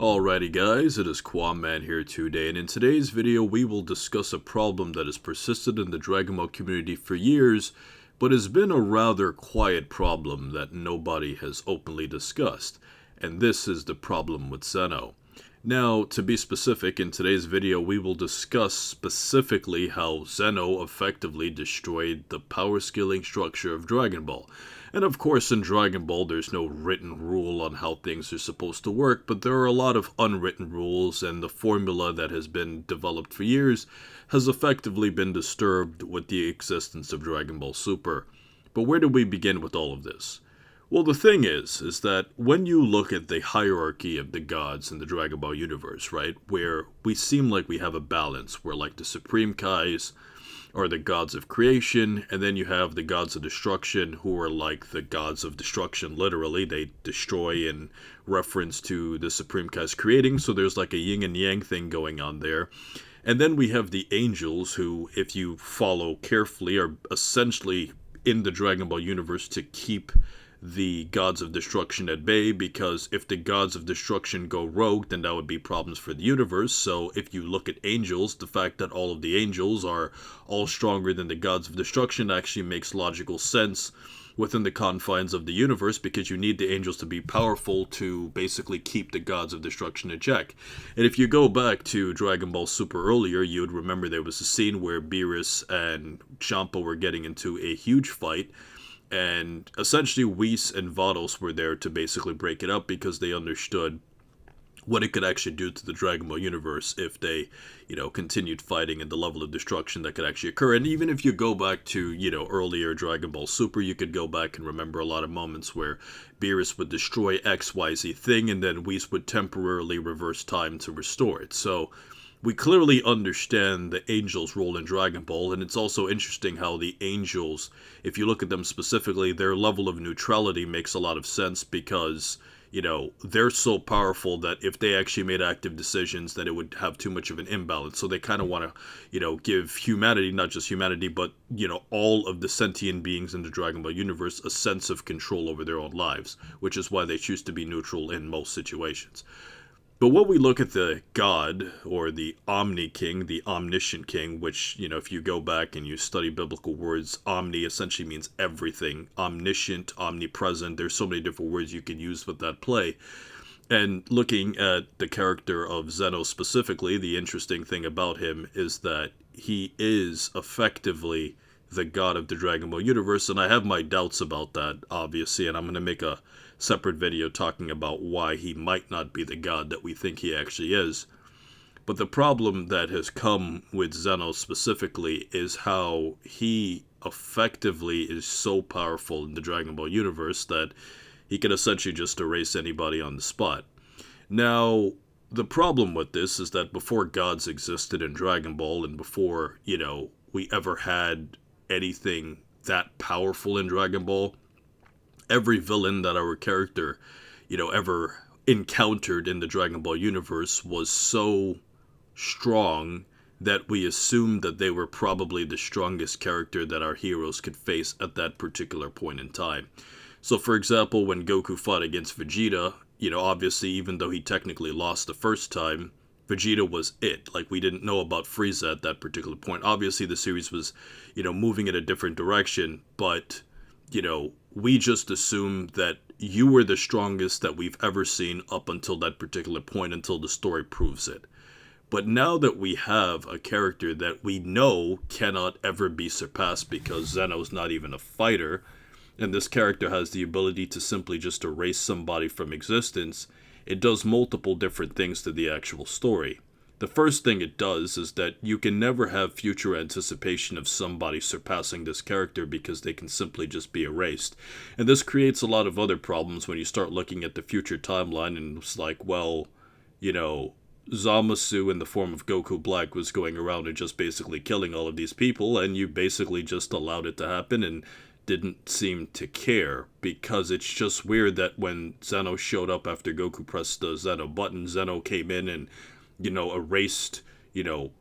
Alrighty guys, it is Qaaman here today, and in today's video we will discuss a problem that has persisted in the Dragon Ball community for years, but has been a rather quiet problem that nobody has openly discussed, and this is the problem with Zeno. Now, to be specific, in today's video we will discuss specifically how Zeno effectively destroyed the power scaling structure of Dragon Ball. And of course in Dragon Ball there's no written rule on how things are supposed to work, but there are a lot of unwritten rules, and the formula that has been developed for years has effectively been disturbed with the existence of Dragon Ball Super. But where do we begin with all of this? Well, the thing is that when you look at the hierarchy of the gods in the Dragon Ball universe, right, where we seem like we have a balance, where like the Supreme Kais are the gods of creation, and then you have the gods of destruction, who are like the gods of destruction, literally. They destroy in reference to the Supreme Kai's creating, so there's like a yin and yang thing going on there. And then we have the angels, who, if you follow carefully, are essentially in the Dragon Ball universe to keep the gods of destruction at bay, because if the gods of destruction go rogue, then that would be problems for the universe. So if you look at angels, the fact that all of the angels are all stronger than the gods of destruction actually makes logical sense within the confines of the universe, because you need the angels to be powerful to basically keep the gods of destruction in check. And if you go back to Dragon Ball Super earlier, you would remember there was a scene where Beerus and Champa were getting into a huge fight, and essentially Whis and Vados were there to basically break it up, because they understood what it could actually do to the Dragon Ball universe if they, continued fighting at the level of destruction that could actually occur. And even if you go back to, earlier Dragon Ball Super, you could go back and remember a lot of moments where Beerus would destroy XYZ thing, and then Whis would temporarily reverse time to restore it. So we clearly understand the angels' role in Dragon Ball, and it's also interesting how the angels, if you look at them specifically, their level of neutrality makes a lot of sense, because, they're so powerful that if they actually made active decisions, that it would have too much of an imbalance. So they kind of want to, give humanity, not just humanity, but, all of the sentient beings in the Dragon Ball universe a sense of control over their own lives, which is why they choose to be neutral in most situations. But when we look at the God, or the Omni King, the Omniscient King, which, if you go back and you study biblical words, Omni essentially means everything. Omniscient, omnipresent, there's so many different words you can use with that play. And looking at the character of Zeno specifically, the interesting thing about him is that he is effectively the god of the Dragon Ball universe, and I have my doubts about that, obviously, and I'm going to make a separate video talking about why he might not be the god that we think he actually is. But the problem that has come with Zeno specifically is how he effectively is so powerful in the Dragon Ball universe that he can essentially just erase anybody on the spot. Now, the problem with this is that before gods existed in Dragon Ball, and before, we ever had anything that powerful in Dragon Ball, every villain that our character, ever encountered in the Dragon Ball universe was so strong that we assumed that they were probably the strongest character that our heroes could face at that particular point in time. So for example, when Goku fought against Vegeta, obviously even though he technically lost the first time, Vegeta was it. Like, we didn't know about Frieza at that particular point. Obviously the series was, moving in a different direction, but we just assumed that you were the strongest that we've ever seen up until that particular point, until the story proves it. But now that we have a character that we know cannot ever be surpassed, because Zeno's not even a fighter, and this character has the ability to simply just erase somebody from existence, it does multiple different things to the actual story. The first thing it does is that you can never have future anticipation of somebody surpassing this character, because they can simply just be erased. And this creates a lot of other problems when you start looking at the future timeline, and it's like, well, Zamasu in the form of Goku Black was going around and just basically killing all of these people, and you basically just allowed it to happen and didn't seem to care, because it's just weird that when Zeno showed up after Goku pressed the Zeno button, Zeno came in and erased,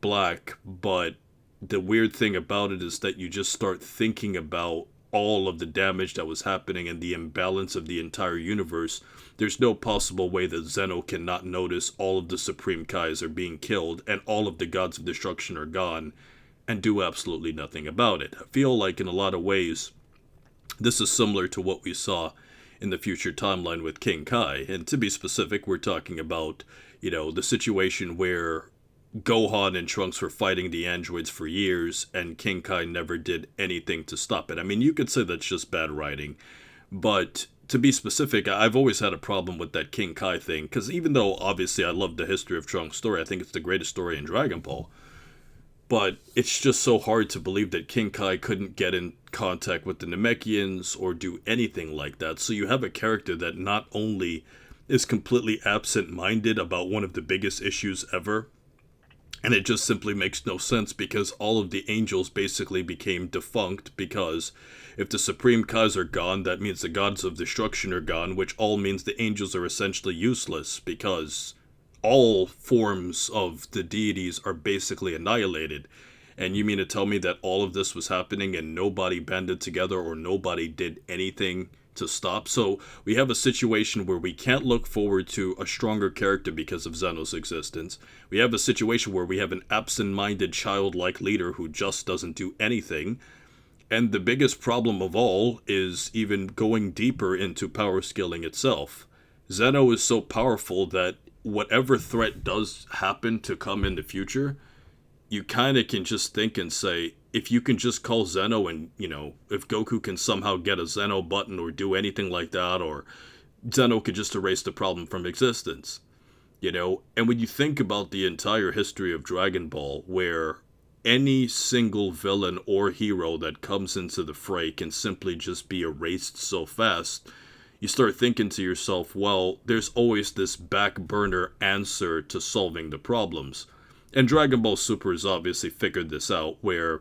Black, but the weird thing about it is that you just start thinking about all of the damage that was happening and the imbalance of the entire universe, there's no possible way that Zeno cannot notice all of the Supreme Kais are being killed and all of the gods of destruction are gone and do absolutely nothing about it. I feel like in a lot of ways, this is similar to what we saw in the future timeline with King Kai. And to be specific, we're talking about, the situation where Gohan and Trunks were fighting the androids for years, and King Kai never did anything to stop it. I mean, you could say that's just bad writing, but to be specific, I've always had a problem with that King Kai thing, because even though, obviously, I love the history of Trunks' story, I think it's the greatest story in Dragon Ball, but it's just so hard to believe that King Kai couldn't get in contact with the Namekians or do anything like that. So you have a character that not only is completely absent-minded about one of the biggest issues ever, and it just simply makes no sense because all of the angels basically became defunct, because if the Supreme Kais are gone, that means the gods of destruction are gone, which all means the angels are essentially useless because all forms of the deities are basically annihilated. And you mean to tell me that all of this was happening and nobody banded together or nobody did anything to stop? So we have a situation where we can't look forward to a stronger character because of Zeno's existence. We have a situation where we have an absent-minded childlike leader who just doesn't do anything. And the biggest problem of all is even going deeper into power scaling itself. Zeno is so powerful that whatever threat does happen to come in the future, you kind of can just think and say, if you can just call Zeno and, if Goku can somehow get a Zeno button or do anything like that, or Zeno could just erase the problem from existence, And when you think about the entire history of Dragon Ball, where any single villain or hero that comes into the fray can simply just be erased so fast, you start thinking to yourself, well, there's always this back burner answer to solving the problems. And Dragon Ball Super has obviously figured this out, where,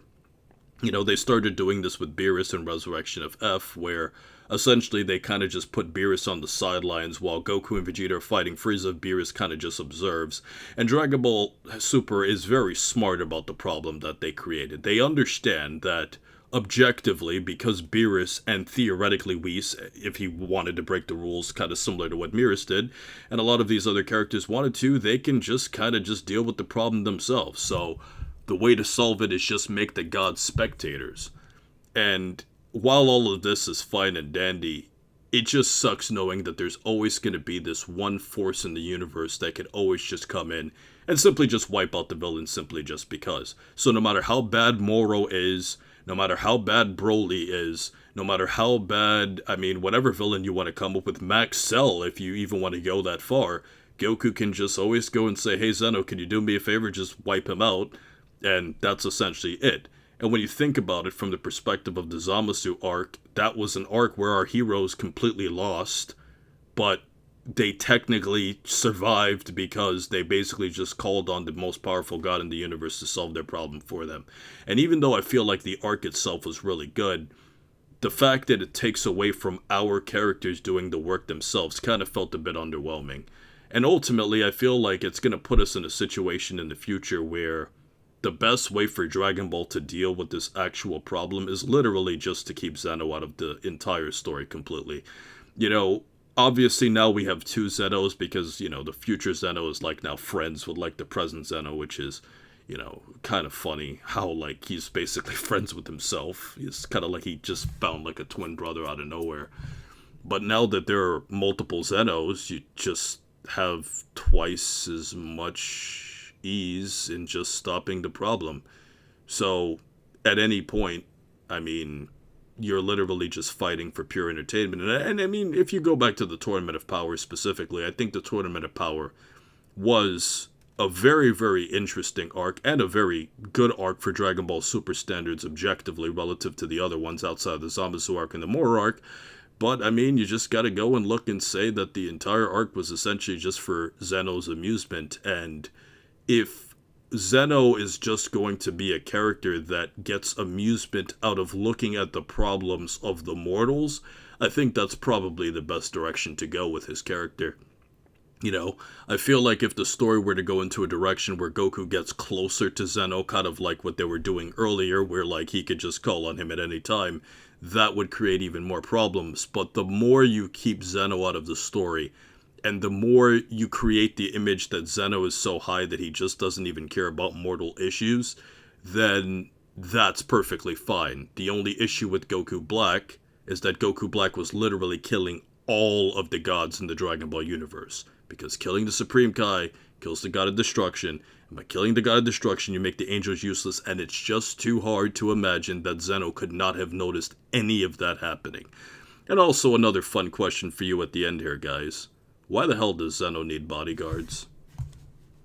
they started doing this with Beerus and Resurrection of F, where essentially they kind of just put Beerus on the sidelines while Goku and Vegeta are fighting Frieza. Beerus kind of just observes. And Dragon Ball Super is very smart about the problem that they created. They understand that objectively, because Beerus and theoretically Whis, if he wanted to break the rules, kind of similar to what Beerus did, and a lot of these other characters wanted to, they can just kind of just deal with the problem themselves. So the way to solve it is just make the gods spectators. And while all of this is fine and dandy, it just sucks knowing that there's always going to be this one force in the universe that could always just come in and simply just wipe out the villain simply just because. So no matter how bad Moro is, no matter how bad Broly is, no matter how bad, whatever villain you want to come up with, Max Cell, if you even want to go that far, Goku can just always go and say, hey Zeno, can you do me a favor, just wipe him out, and that's essentially it. And when you think about it from the perspective of the Zamasu arc, that was an arc where our heroes completely lost, but they technically survived because they basically just called on the most powerful god in the universe to solve their problem for them. And even though I feel like the arc itself was really good, the fact that it takes away from our characters doing the work themselves kind of felt a bit underwhelming. And ultimately, I feel like it's going to put us in a situation in the future where the best way for Dragon Ball to deal with this actual problem is literally just to keep Zeno out of the entire story completely. Obviously now we have two Zenos because, the future Zeno is now friends with the present Zeno, which is, kind of funny how he's basically friends with himself. It's kind of like he just found a twin brother out of nowhere. But now that there are multiple Zenos, you just have twice as much ease in just stopping the problem. So at any point, you're literally just fighting for pure entertainment. And if you go back to the Tournament of Power specifically, I think the Tournament of Power was a very, very interesting arc and a very good arc for Dragon Ball Super standards objectively relative to the other ones outside of the Zamasu arc and the Moro arc. But, you just gotta go and look and say that the entire arc was essentially just for Zeno's amusement. And if Zeno is just going to be a character that gets amusement out of looking at the problems of the mortals, I think that's probably the best direction to go with his character. I feel like if the story were to go into a direction where Goku gets closer to Zeno, kind of like what they were doing earlier, where he could just call on him at any time, that would create even more problems. But the more you keep Zeno out of the story, and the more you create the image that Zeno is so high that he just doesn't even care about mortal issues, then that's perfectly fine. The only issue with Goku Black is that Goku Black was literally killing all of the gods in the Dragon Ball universe. Because killing the Supreme Kai kills the God of Destruction, and by killing the God of Destruction you make the angels useless, and it's just too hard to imagine that Zeno could not have noticed any of that happening. And also another fun question for you at the end here, guys. Why the hell does Zeno need bodyguards?